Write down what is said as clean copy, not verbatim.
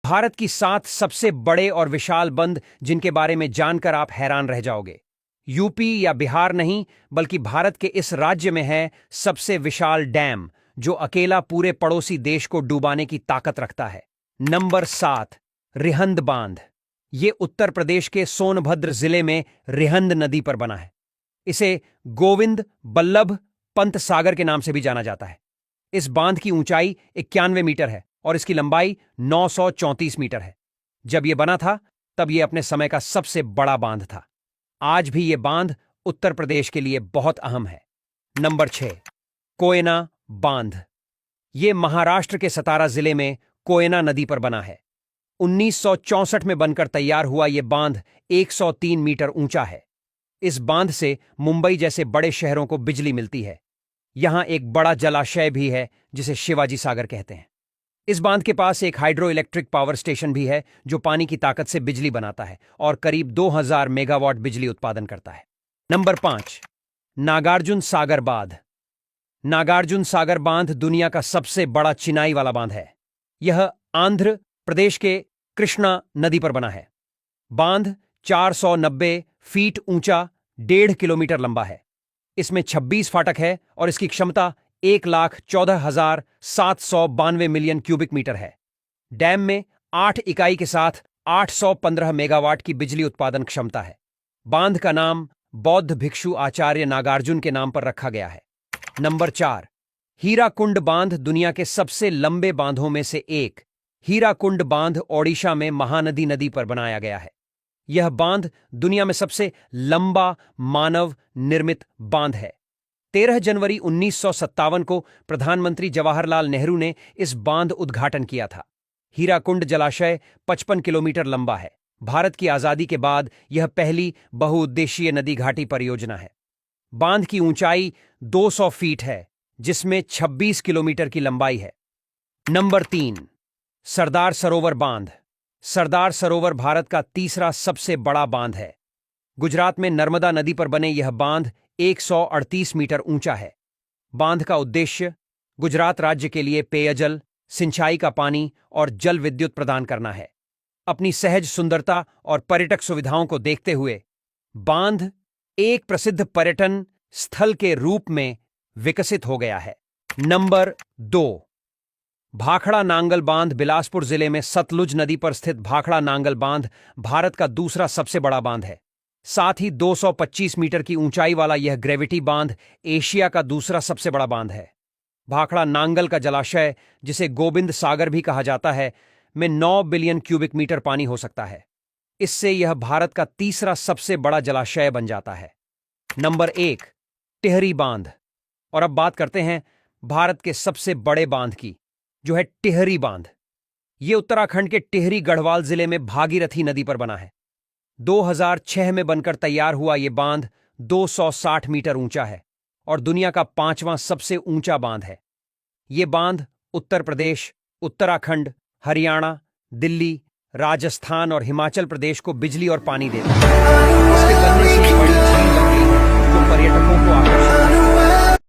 भारत की 7 सबसे बड़े और विशाल बंद जिनके बारे में जानकर आप हैरान रह जाओगे। यूपी या बिहार नहीं, बल्कि भारत के इस राज्य में है सबसे विशाल डैम, जो अकेला पूरे पड़ोसी देश को डुबाने की ताकत रखता है। नंबर 7, रिहंद बांध। ये उत्तर प्रदेश के सोनभद्र जिले में रिहंद नदी पर बना है। इसे गोविंद बल्लभ पंत सागर के नाम से भी जाना जाता है। इस बांध की ऊंचाई 91 मीटर है और इसकी लंबाई 934 मीटर है। जब यह बना था तब यह अपने समय का सबसे बड़ा बांध था। आज भी यह बांध उत्तर प्रदेश के लिए बहुत अहम है। नंबर 6, कोयना बांध। यह महाराष्ट्र के सतारा जिले में कोयना नदी पर बना है। 1964 में बनकर तैयार हुआ यह बांध 103 मीटर ऊंचा है। इस बांध से मुंबई जैसे बड़े शहरों को बिजली मिलती है। यहां एक बड़ा जलाशय भी है जिसे शिवाजी सागर कहते हैं। इस बांध के पास एक हाइड्रो इलेक्ट्रिक पावर स्टेशन भी है जो पानी की ताकत से बिजली बनाता है और करीब 2000 मेगावाट बिजली उत्पादन करता है। नंबर 5, नागार्जुन सागर बांध। नागार्जुन सागर बांध दुनिया का सबसे बड़ा चिनाई वाला बांध है। यह आंध्र प्रदेश के कृष्णा नदी पर बना है। बांध 490 फीट ऊंचा, 1.5 किलोमीटर लंबा है। इसमें 26 फाटक है और इसकी क्षमता 1,14,792 मिलियन क्यूबिक मीटर है। डैम में 8 इकाई के साथ 815 मेगावाट की बिजली उत्पादन क्षमता है। बांध का नाम बौद्ध भिक्षु आचार्य नागार्जुन के नाम पर रखा गया है। नंबर 4, हीराकुंड बांध। दुनिया के सबसे लंबे बांधों में से एक हीराकुंड बांध ओडिशा में महानदी नदी पर बनाया गया है। यह बांध दुनिया में सबसे लंबा मानव निर्मित बांध है। 13 जनवरी 1957 को प्रधानमंत्री जवाहरलाल नेहरू ने इस बांध उद्घाटन किया था। हीराकुंड जलाशय 55 किलोमीटर लंबा है। भारत की आजादी के बाद यह पहली बहुउद्देशीय नदी घाटी परियोजना है। बांध की ऊंचाई 200 फीट है, जिसमें 26 किलोमीटर की लंबाई है। नंबर 3, सरदार सरोवर बांध। सरदार सरोवर भारत का तीसरा सबसे बड़ा बांध है। गुजरात में नर्मदा नदी पर बने यह बांध 138 मीटर ऊंचा है। बांध का उद्देश्य गुजरात राज्य के लिए पेयजल, सिंचाई का पानी और जल विद्युत प्रदान करना है। अपनी सहज सुंदरता और पर्यटक सुविधाओं को देखते हुए बांध एक प्रसिद्ध पर्यटन स्थल के रूप में विकसित हो गया है। नंबर 2, भाखड़ा नांगल बांध। बिलासपुर जिले में सतलुज नदी पर स्थित भाखड़ा नांगल बांध भारत का दूसरा सबसे बड़ा बांध है। साथ ही 225 मीटर की ऊंचाई वाला यह ग्रेविटी बांध एशिया का दूसरा सबसे बड़ा बांध है। भाखड़ा नांगल का जलाशय, जिसे गोविंद सागर भी कहा जाता है, में 9 बिलियन क्यूबिक मीटर पानी हो सकता है। इससे यह भारत का तीसरा सबसे बड़ा जलाशय बन जाता है। नंबर 1, टिहरी बांध। और अब बात करते हैं भारत के सबसे बड़े बांध की, जो है टिहरी बांध। यह उत्तराखंड के टिहरी गढ़वाल जिले में भागीरथी नदी पर बना है। 2006 में बनकर तैयार हुआ यह बांध 260 मीटर ऊंचा है और दुनिया का 5वां सबसे ऊंचा बांध है। यह बांध उत्तर प्रदेश, उत्तराखंड, हरियाणा, दिल्ली, राजस्थान और हिमाचल प्रदेश को बिजली और पानी देता है। इसके बनने से बड़ी झील बन गई है, जो पर्यटकों को आकर्षित